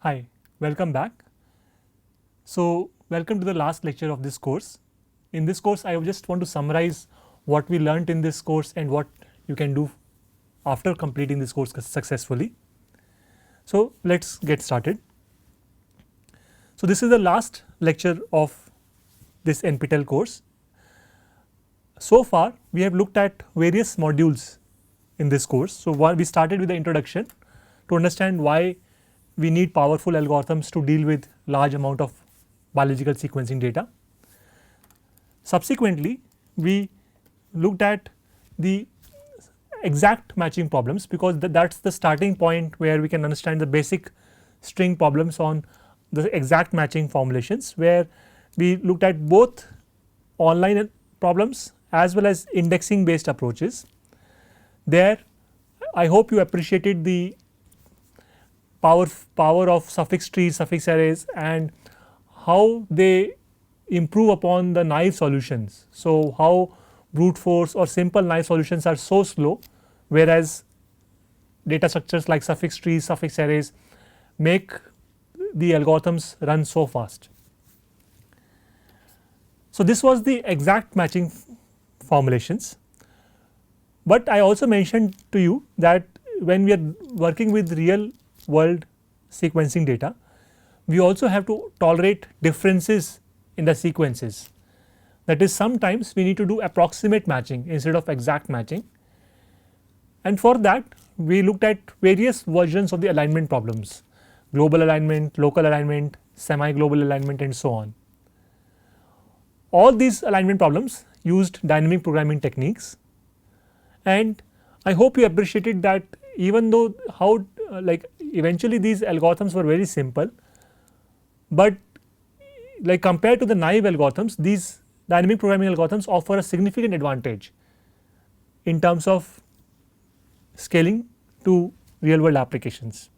Hi, welcome back. So, welcome to the last lecture of this course. In this course, I just want to summarize what we learnt in this course and what you can do after completing this course successfully. So, let us get started. So, this is the last lecture of this NPTEL course. So far, we have looked at various modules in this course. So, we started with the introduction to understand why we need powerful algorithms to deal with large amount of biological sequencing data. Subsequently, we looked at the exact matching problems, because that is the starting point where we can understand the basic string problems on the exact matching formulations, where we looked at both online problems as well as indexing based approaches. There, I hope you appreciated the power of suffix trees, suffix arrays, and how they improve upon the naive solutions. So, how brute force or simple naive solutions are so slow, whereas data structures like suffix trees, suffix arrays make the algorithms run so fast. So, this was the exact matching formulations, but I also mentioned to you that when we are working with real world sequencing data, we also have to tolerate differences in the sequences. That is, sometimes we need to do approximate matching instead of exact matching, and for that we looked at various versions of the alignment problems: global alignment, local alignment, semi global alignment, and so on. All these alignment problems used dynamic programming techniques, and I hope you appreciated that even though how eventually these algorithms were very simple, but like compared to the naive algorithms, these dynamic programming algorithms offer a significant advantage in terms of scaling to real world applications.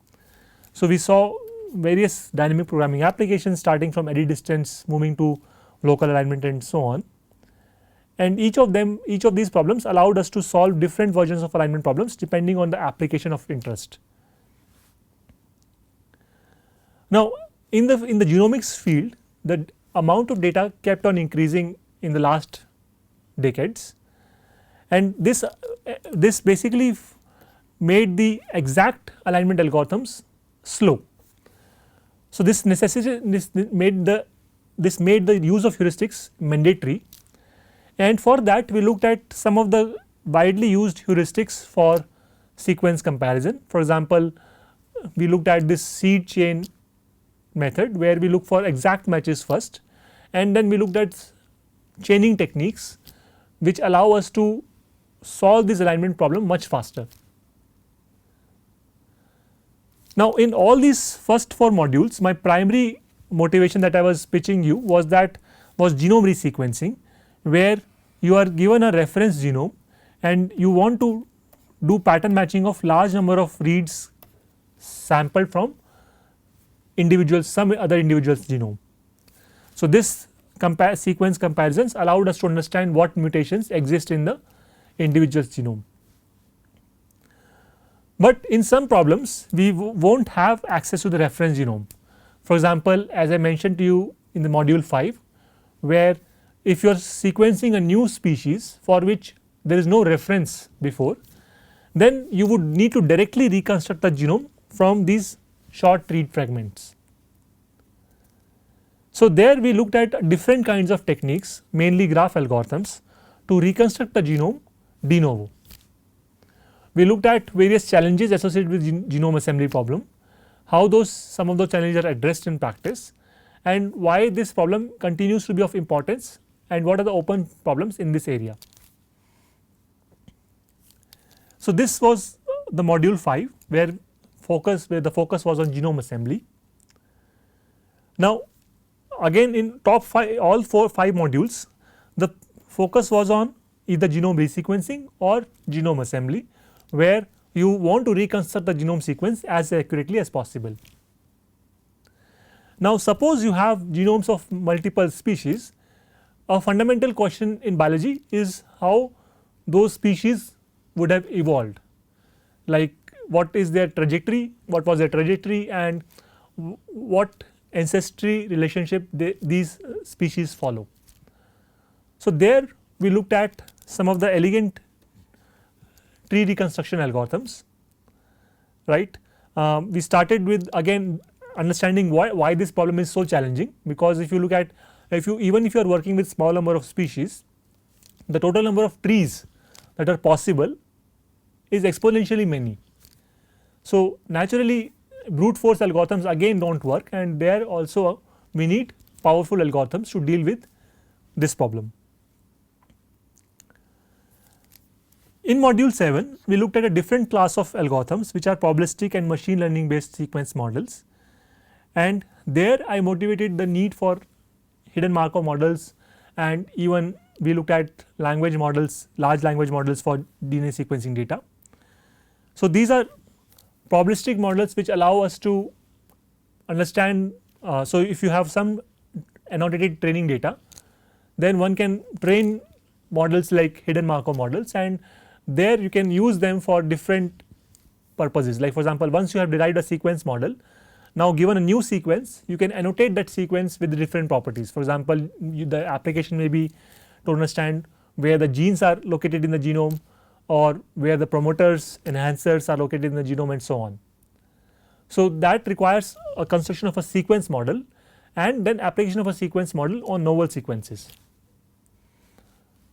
So, we saw various dynamic programming applications starting from eddy distance, moving to local alignment, and so on, and each of these problems allowed us to solve different versions of alignment problems depending on the application of interest. Now, in the genomics field, the amount of data kept on increasing in the last decades, and this basically made the exact alignment algorithms slow. So, this made the use of heuristics mandatory, and for that we looked at some of the widely used heuristics for sequence comparison. For example, we looked at this seed chain method, where we look for exact matches first, and then we looked at chaining techniques which allow us to solve this alignment problem much faster. Now, in all these first 4 modules, my primary motivation that I was pitching you was genome resequencing, where you are given a reference genome and you want to do pattern matching of large number of reads sampled from some other individual's genome. So, this sequence comparisons allowed us to understand what mutations exist in the individual's genome. But in some problems we will not have access to the reference genome. For example, as I mentioned to you in the module 5, where if you are sequencing a new species for which there is no reference before, then you would need to directly reconstruct the genome from these short read fragments. So, there we looked at different kinds of techniques, mainly graph algorithms, to reconstruct the genome de novo. We looked at various challenges associated with genome assembly problem, how some of those challenges are addressed in practice, and why this problem continues to be of importance, and what are the open problems in this area. So, this was the module 5, where the focus was on genome assembly. Now, again in top 5, all 5 modules, the focus was on either genome resequencing or genome assembly, where you want to reconstruct the genome sequence as accurately as possible. Now, suppose you have genomes of multiple species, a fundamental question in biology is how those species would have evolved, like what is their trajectory, what was their trajectory, and what ancestry relationship these species follow. So, there we looked at some of the elegant tree reconstruction algorithms, right. We started with again understanding why this problem is so challenging, because if you look at even if you are working with small number of species, the total number of trees that are possible is exponentially many. So, naturally brute force algorithms again do not work, and there also we need powerful algorithms to deal with this problem. In module 7, we looked at a different class of algorithms which are probabilistic and machine learning based sequence models, and there I motivated the need for hidden Markov models, and even we looked at language models, large language models for DNA sequencing data. So, these are probabilistic models which allow us to understand. So, if you have some annotated training data, then one can train models like hidden Markov models, and there you can use them for different purposes. Like for example, once you have derived a sequence model, now given a new sequence, you can annotate that sequence with different properties. For example, the application may be to understand where the genes are located in the genome, or where the promoters, enhancers are located in the genome, and so on. So, that requires a construction of a sequence model and then application of a sequence model on novel sequences.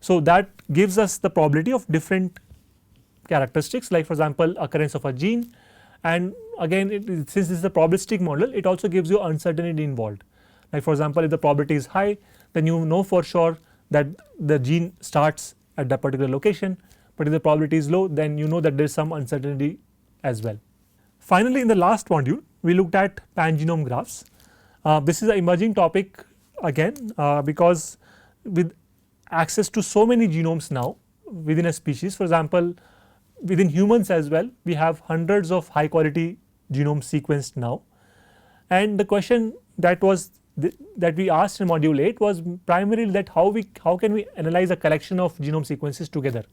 So, that gives us the probability of different characteristics, like for example, occurrence of a gene, and again since this is a probabilistic model, it also gives you uncertainty involved. Like for example, if the probability is high, then you know for sure that the gene starts at that particular location, but if the probability is low, then you know that there is some uncertainty as well. Finally, in the last module, we looked at pangenome graphs. This is an emerging topic again, because with access to so many genomes now within a species, for example, within humans as well, we have hundreds of high quality genomes sequenced now, and the question that we asked in module 8 was primarily that how can we analyze a collection of genome sequences together.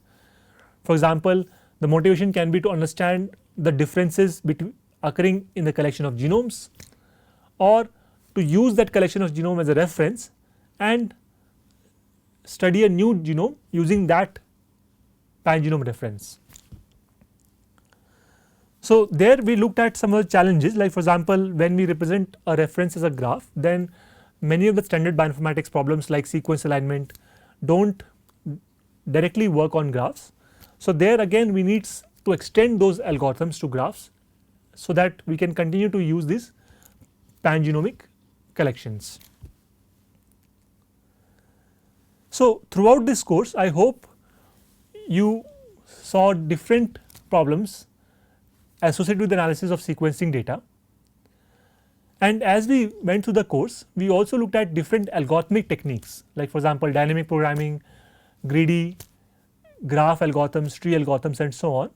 For example, the motivation can be to understand the differences occurring in the collection of genomes, or to use that collection of genome as a reference and study a new genome using that pangenome reference. So, there we looked at some of the challenges, like for example, when we represent a reference as a graph, then many of the standard bioinformatics problems like sequence alignment do not directly work on graphs. So, there again we need to extend those algorithms to graphs, so that we can continue to use these pangenomic collections. So, throughout this course, I hope you saw different problems associated with the analysis of sequencing data, and as we went through the course, we also looked at different algorithmic techniques, like for example, dynamic programming, greedy, graph algorithms, tree algorithms, and so on,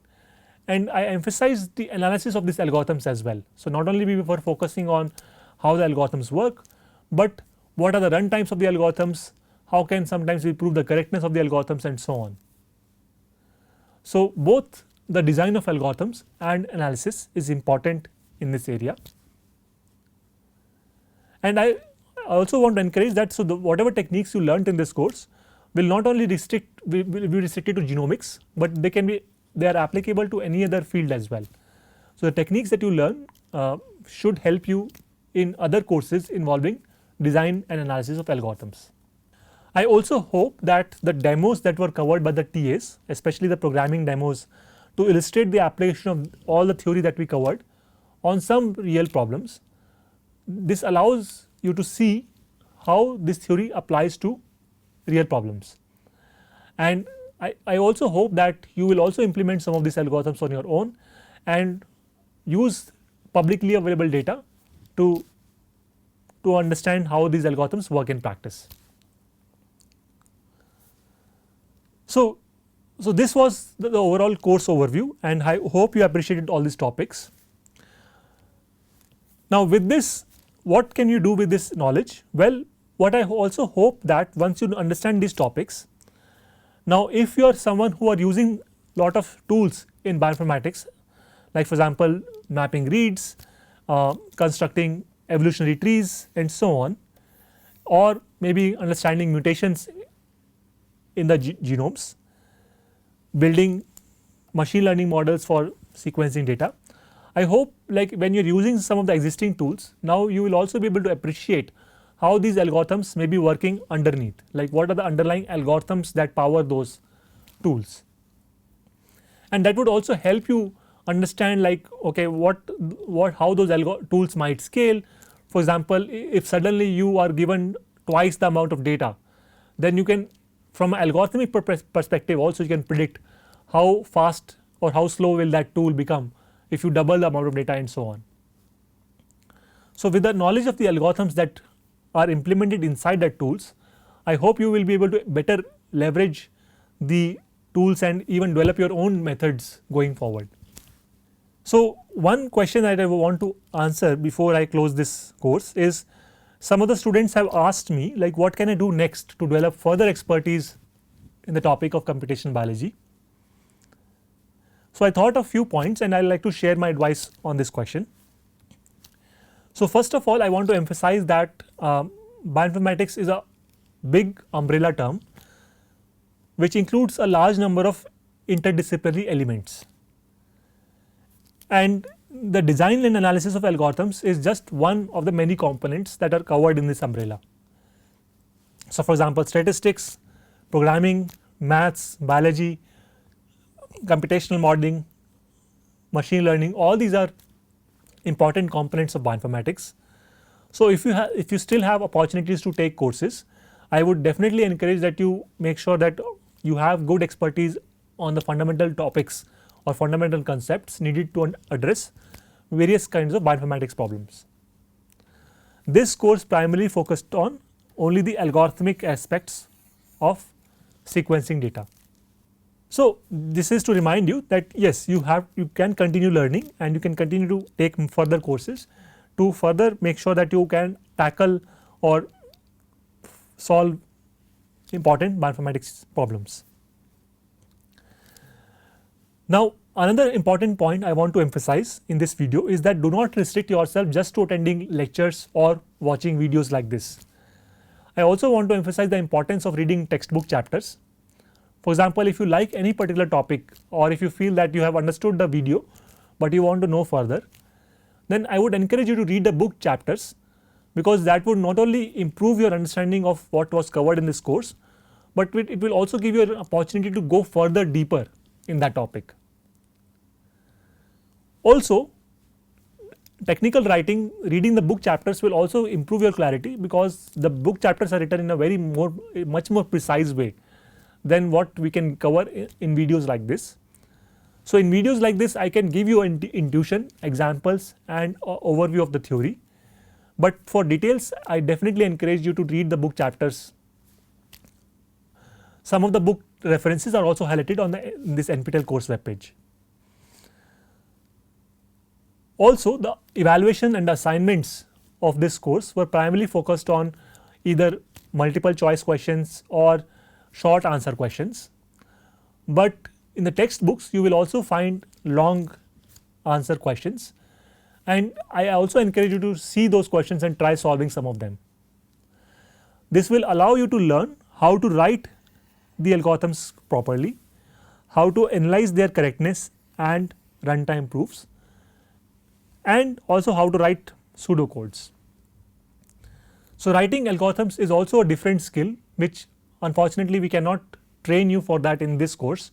and I emphasized the analysis of these algorithms as well. So, not only we were focusing on how the algorithms work, but what are the run times of the algorithms, how can sometimes we prove the correctness of the algorithms, and so on. So, both the design of algorithms and analysis is important in this area, and I also want to encourage that. So, whatever techniques you learnt in this course will not only be restricted to genomics, but they are applicable to any other field as well. So, the techniques that you learn should help you in other courses involving design and analysis of algorithms. I also hope that the demos that were covered by the TAs, especially the programming demos, to illustrate the application of all the theory that we covered on some real problems, this allows you to see how this theory applies to real problems. And I also hope that you will also implement some of these algorithms on your own and use publicly available data to understand how these algorithms work in practice. So, this was the overall course overview, and I hope you appreciated all these topics. Now, with this, what can you do with this knowledge? Well, what I also hope that once you understand these topics, now if you are someone who are using lot of tools in bioinformatics, like for example, mapping reads, constructing evolutionary trees and so on, or maybe understanding mutations in the genomes, building machine learning models for sequencing data. I hope like when you are using some of the existing tools, now you will also be able to appreciate how these algorithms may be working underneath, like what are the underlying algorithms that power those tools. And that would also help you understand like okay how those tools might scale. For example, if suddenly you are given twice the amount of data, then you can from an algorithmic perspective also you can predict how fast or how slow will that tool become if you double the amount of data and so on. So with the knowledge of the algorithms that are implemented inside that tools, I hope you will be able to better leverage the tools and even develop your own methods going forward. So one question that I want to answer before I close this course is, some of the students have asked me like what can I do next to develop further expertise in the topic of computational biology. So I thought of few points and I would like to share my advice on this question. So first of all, I want to emphasize that bioinformatics is a big umbrella term which includes a large number of interdisciplinary elements, and the design and analysis of algorithms is just one of the many components that are covered in this umbrella. So for example, statistics, programming, maths, biology, computational modeling, machine learning, all these are important components of bioinformatics. So if you still have opportunities to take courses, I would definitely encourage that you make sure that you have good expertise on the fundamental topics or fundamental concepts needed to address various kinds of bioinformatics problems. This course primarily focused on only the algorithmic aspects of sequencing data. So this is to remind you that yes, you can continue learning and you can continue to take further courses to further make sure that you can tackle or solve important bioinformatics problems. Now another important point I want to emphasize in this video is that do not restrict yourself just to attending lectures or watching videos like this. I also want to emphasize the importance of reading textbook chapters. For example, if you like any particular topic or if you feel that you have understood the video but you want to know further, then I would encourage you to read the book chapters, because that would not only improve your understanding of what was covered in this course, but it will also give you an opportunity to go further deeper in that topic. Also, technical writing, reading the book chapters will also improve your clarity, because the book chapters are written in a much more precise way than what we can cover in videos like this. So in videos like this I can give you intuition, examples and overview of the theory, but for details I definitely encourage you to read the book chapters. Some of the book references are also highlighted on this NPTEL course webpage. Also, the evaluation and assignments of this course were primarily focused on either multiple choice questions or short answer questions, but in the textbooks you will also find long answer questions, and I also encourage you to see those questions and try solving some of them. This will allow you to learn how to write the algorithms properly, how to analyze their correctness and runtime proofs, and also how to write pseudocodes. So writing algorithms is also a different skill which unfortunately we cannot train you for that in this course,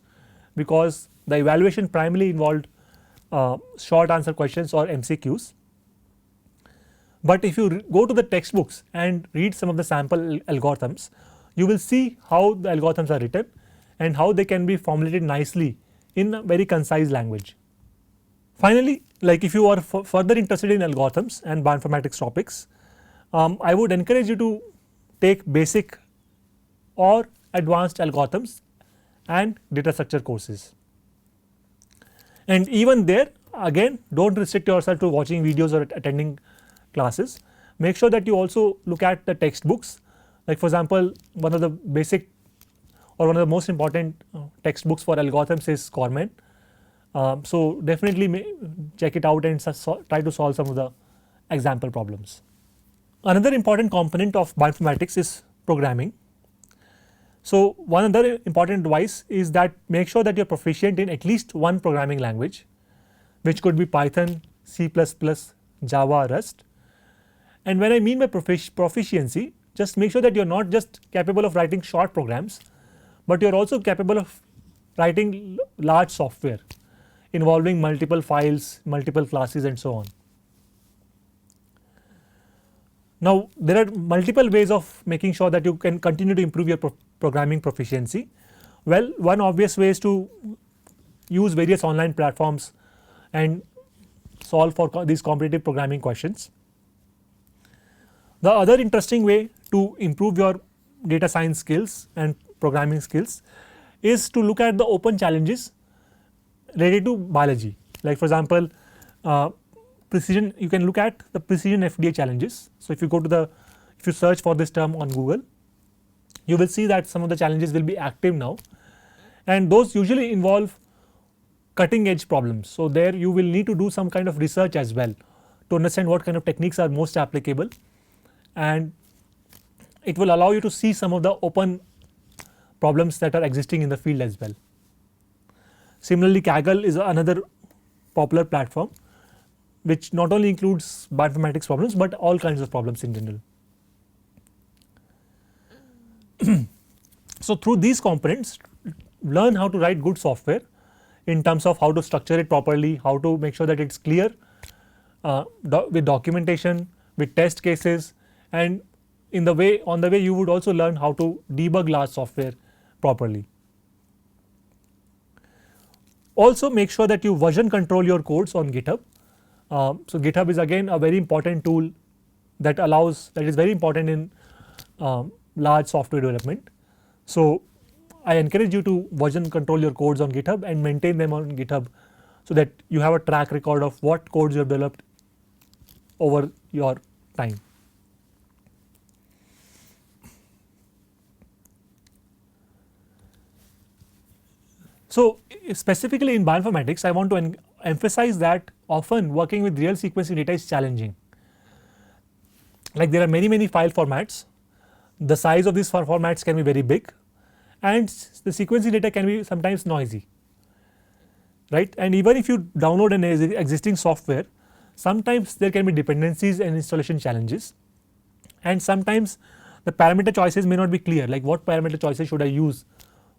because the evaluation primarily involved short answer questions or MCQs. But if you go to the textbooks and read some of the sample algorithms, you will see how the algorithms are written and how they can be formulated nicely in a very concise language. Finally, like if you are further interested in algorithms and bioinformatics topics, I would encourage you to take basic or advanced algorithms and data structure courses. And even there again, do not restrict yourself to watching videos or attending classes. Make sure that you also look at the textbooks. Like for example, one of the basic or one of the most important textbooks for algorithms is Corman. So definitely check it out and try to solve some of the example problems. Another important component of bioinformatics is programming. So, one other important advice is that make sure that you are proficient in at least one programming language, which could be Python, C++, Java, Rust. And when I mean by proficiency, just make sure that you are not just capable of writing short programs, but you are also capable of writing large software involving multiple files, multiple classes, and so on. Now, there are multiple ways of making sure that you can continue to improve your programming proficiency. Well, one obvious way is to use various online platforms and solve for these competitive programming questions. The other interesting way to improve your data science skills and programming skills is to look at the open challenges related to biology. Like for example, precision, you can look at the precision FDA challenges. So, if you search for this term on Google, you will see that some of the challenges will be active now, and those usually involve cutting edge problems. So, there you will need to do some kind of research as well to understand what kind of techniques are most applicable, and it will allow you to see some of the open problems that are existing in the field as well. Similarly, Kaggle is another popular platform which not only includes bioinformatics problems, but all kinds of problems in general. So, through these components, learn how to write good software in terms of how to structure it properly, how to make sure that it is clear with documentation, with test cases, and on the way you would also learn how to debug large software properly. Also, make sure that you version control your codes on GitHub. So, GitHub is again a very important tool that is very important in large software development. So, I encourage you to version control your codes on GitHub and maintain them on GitHub, so that you have a track record of what codes you have developed over your time. So, specifically in bioinformatics, I want to emphasize that often working with real sequencing data is challenging. Like there are many file formats, the size of these file formats can be very big, and the sequencing data can be sometimes noisy, right. And even if you download an existing software, sometimes there can be dependencies and installation challenges, and sometimes the parameter choices may not be clear, like what parameter choices should I use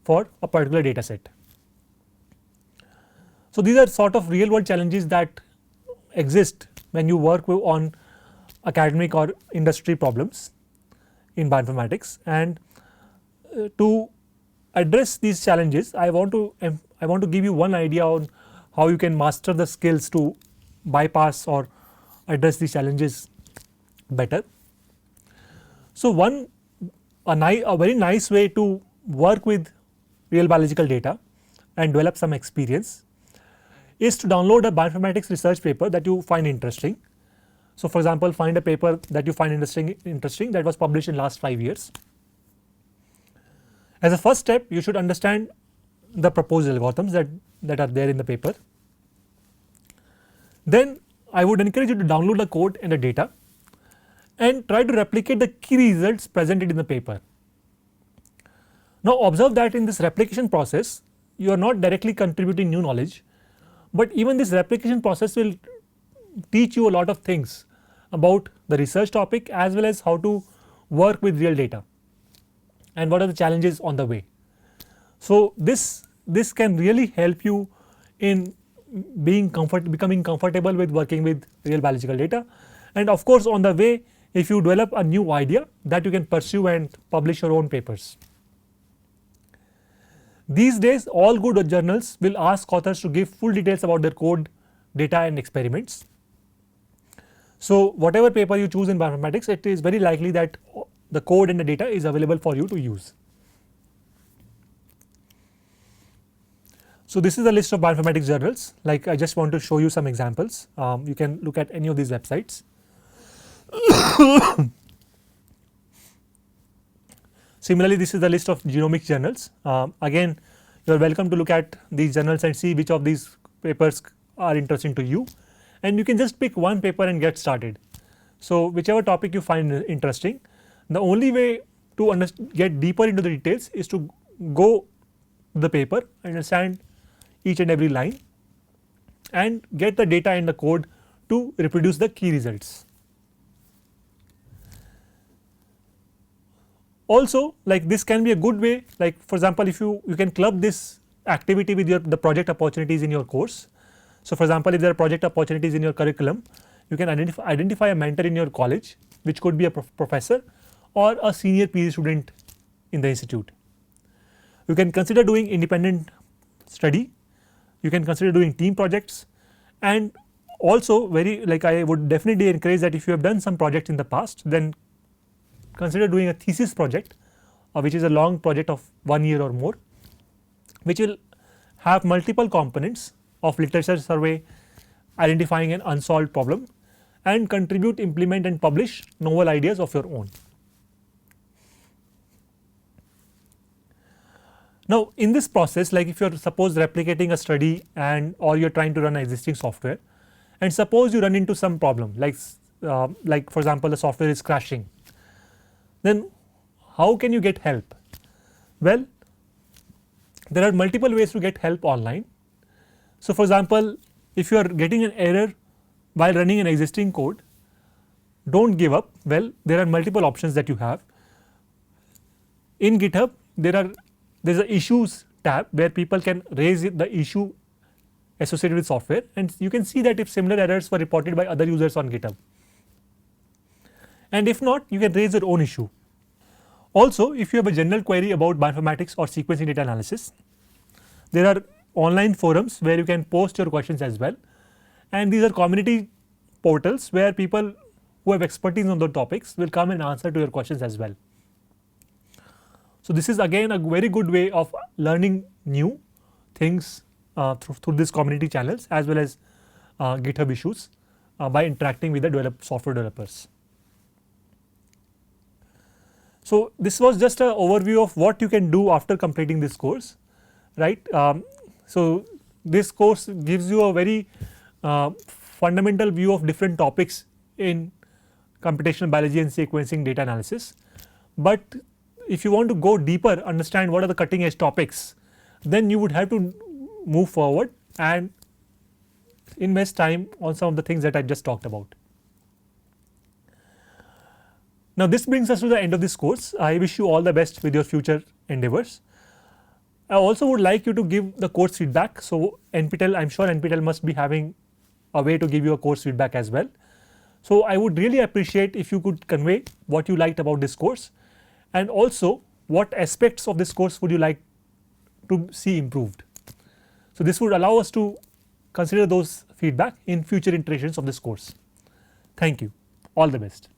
for a particular data set. So, these are sort of real world challenges that exist when you work on academic or industry problems in bioinformatics, and to address these challenges, I want to give you one idea on how you can master the skills to bypass or address these challenges better. So, a very nice way to work with real biological data and develop some experience is to download a bioinformatics research paper that you find interesting. So, for example, find a paper that you find interesting that was published in last 5 years. As a first step, you should understand the proposed algorithms that are there in the paper. Then I would encourage you to download the code and the data and try to replicate the key results presented in the paper. Now, observe that in this replication process, you are not directly contributing new knowledge, but even this replication process will teach you a lot of things about the research topic as well as how to work with real data and what are the challenges on the way. So, this can really help you in becoming comfortable with working with real biological data, and of course, on the way, if you develop a new idea, that you can pursue and publish your own papers. These days, all good journals will ask authors to give full details about their code, data, and experiments. So, whatever paper you choose in bioinformatics, it is very likely that the code and the data is available for you to use. So, this is a list of bioinformatics journals. Like I just want to show you some examples. You can look at any of these websites. Similarly, this is the list of genomic journals. Again, you are welcome to look at these journals and see which of these papers are interesting to you, and you can just pick one paper and get started. So, whichever topic you find interesting, the only way to get deeper into the details is to go to the paper, understand each and every line, and get the data and the code to reproduce the key results. Also, like this can be a good way, like for example, if you can club this activity with the project opportunities in your course. So, for example, if there are project opportunities in your curriculum, you can identify a mentor in your college, which could be a professor or a senior PhD student in the institute. You can consider doing independent study, you can consider doing team projects, and also I would definitely encourage that if you have done some projects in the past, then consider doing a thesis project, which is a long project of 1 year or more, which will have multiple components of literature survey, identifying an unsolved problem, and contribute, implement and publish novel ideas of your own. Now, in this process, like if you are suppose replicating a study and or you are trying to run existing software, and suppose you run into some problem like for example, the software is crashing, then how can you get help? Well, there are multiple ways to get help online. So, for example, if you are getting an error while running an existing code, do not give up. Well, there are multiple options that you have. In GitHub, there is a issues tab where people can raise the issue associated with software, and you can see that if similar errors were reported by other users on GitHub, and if not, you can raise your own issue. Also, if you have a general query about bioinformatics or sequencing data analysis, there are online forums where you can post your questions as well, and these are community portals where people who have expertise on those topics will come and answer to your questions as well. So, this is again a very good way of learning new things through these community channels as well as GitHub issues by interacting with the software developers. So, this was just an overview of what you can do after completing this course, right. So, this course gives you a very fundamental view of different topics in computational biology and sequencing data analysis, but if you want to go deeper, understand what are the cutting edge topics, then you would have to move forward and invest time on some of the things that I just talked about. Now, this brings us to the end of this course. I wish you all the best with your future endeavors. I also would like you to give the course feedback. So, NPTEL, I am sure NPTEL must be having a way to give you a course feedback as well. So, I would really appreciate if you could convey what you liked about this course, and also what aspects of this course would you like to see improved. So, this would allow us to consider those feedback in future iterations of this course. Thank you. All the best.